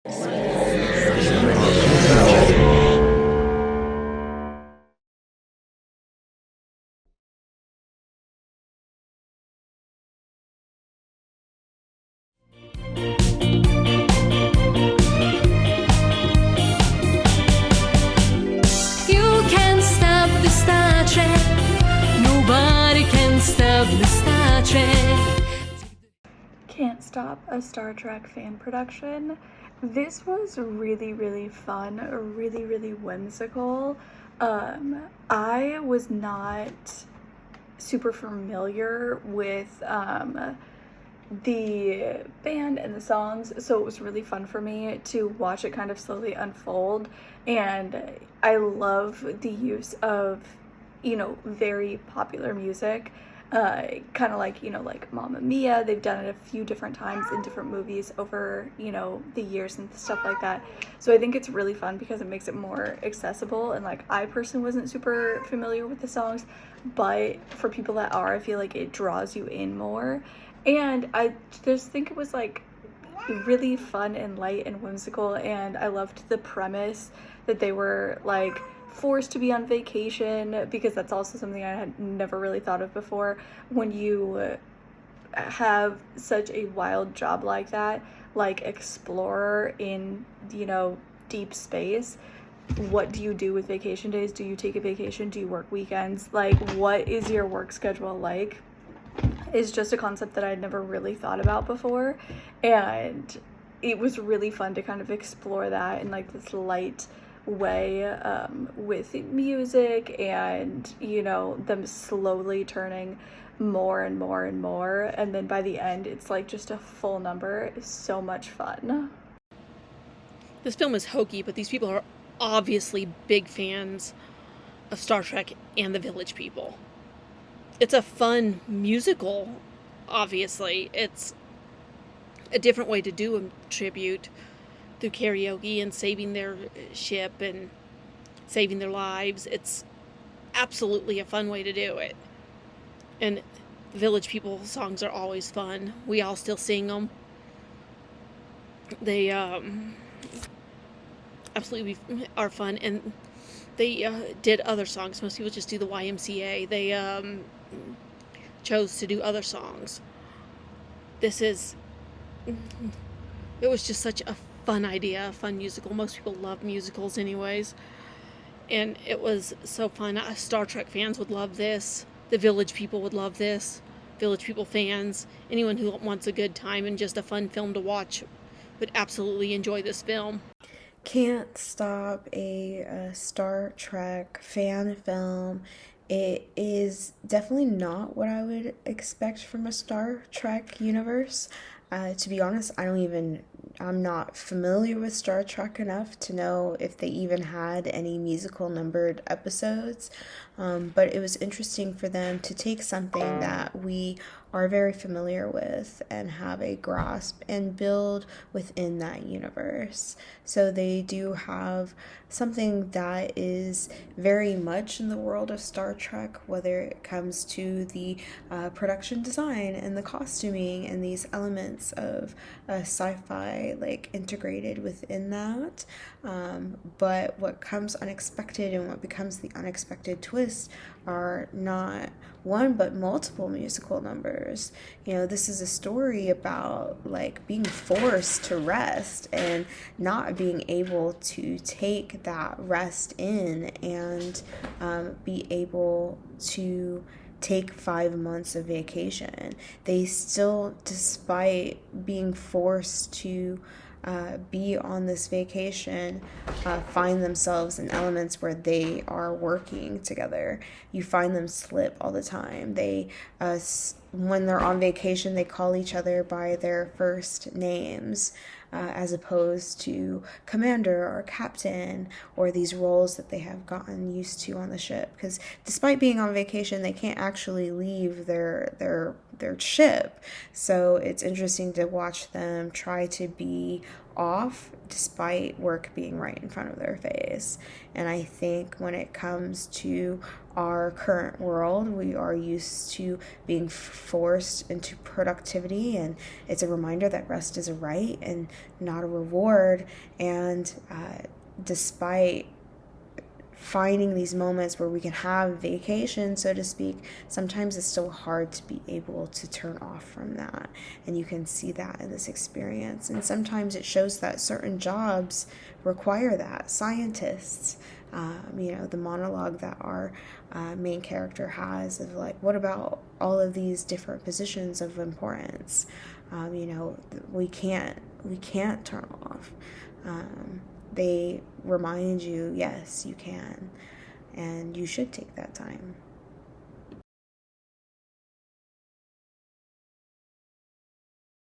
Can't Stop, a Star Trek fan production. This was really, really fun, really, really whimsical. I was not super familiar with the band and the songs, so it was really fun for me to watch it kind of slowly unfold. And I love the use of, very popular music. Kind of like, like Mamma Mia. They've done it a few different times in different movies over, the years and stuff like that. So I think it's really fun because it makes it more accessible. And like, I personally wasn't super familiar with the songs, but for people that are, I feel like it draws you in more. And I just think it was like really fun and light and whimsical. And I loved the premise that they were like forced to be on vacation, because that's also something I had never really thought of before. When you have such a wild job like that, like explorer in, deep space, what do you do with vacation days? Do you take a vacation? Do you work weekends? Like, what is your work schedule like? Is just a concept that I'd never really thought about before, and it was really fun to kind of explore that in like this light way, with music and them slowly turning more and more and more, and then by the end it's like just a full number. It's so much fun. This film is hokey, but these people are obviously big fans of Star Trek and the Village People. It's a fun musical, obviously. It's a different way to do a tribute through karaoke and saving their ship and saving their lives. It's absolutely a fun way to do it. And the Village People songs are always fun. We all still sing them. They absolutely are fun. And they did other songs. Most people just do the YMCA. They chose to do other songs. It was just such a fun idea, a fun musical. Most people love musicals anyways, and it was so fun. Star Trek fans would love this. The Village People would love this. Village People fans, anyone who wants a good time and just a fun film to watch would absolutely enjoy this film. Can't Stop, a Star Trek fan film. It is definitely not what I would expect from a Star Trek universe. To be honest, I'm not familiar with Star Trek enough to know if they even had any musical numbered episodes. But it was interesting for them to take something that we are very familiar with and have a grasp and build within that universe. So they do have something that is very much in the world of Star Trek, whether it comes to the production design and the costuming and these elements of sci-fi like integrated within that. But what comes unexpected and what becomes the unexpected twist are not one but multiple musical numbers. This is a story about like being forced to rest and not being able to take that rest in and be able to take 5 months of vacation. They still, despite being forced to be on this vacation, find themselves in elements where they are working together. You find them slip all the time. They, when they're on vacation, they call each other by their first names, as opposed to commander or captain or these roles that they have gotten used to on the ship. Because despite being on vacation, they can't actually leave their ship. So it's interesting to watch them try to be off despite work being right in front of their face. And I think when it comes to our current world, we are used to being forced into productivity, and it's a reminder that rest is a right and not a reward. And despite finding these moments where we can have vacation, so to speak, sometimes it's still hard to be able to turn off from that. And you can see that in this experience. And sometimes it shows that certain jobs require that. Scientists, the monologue that our main character has of like, what about all of these different positions of importance? We can't turn off. They remind you, yes, you can, and you should take that time.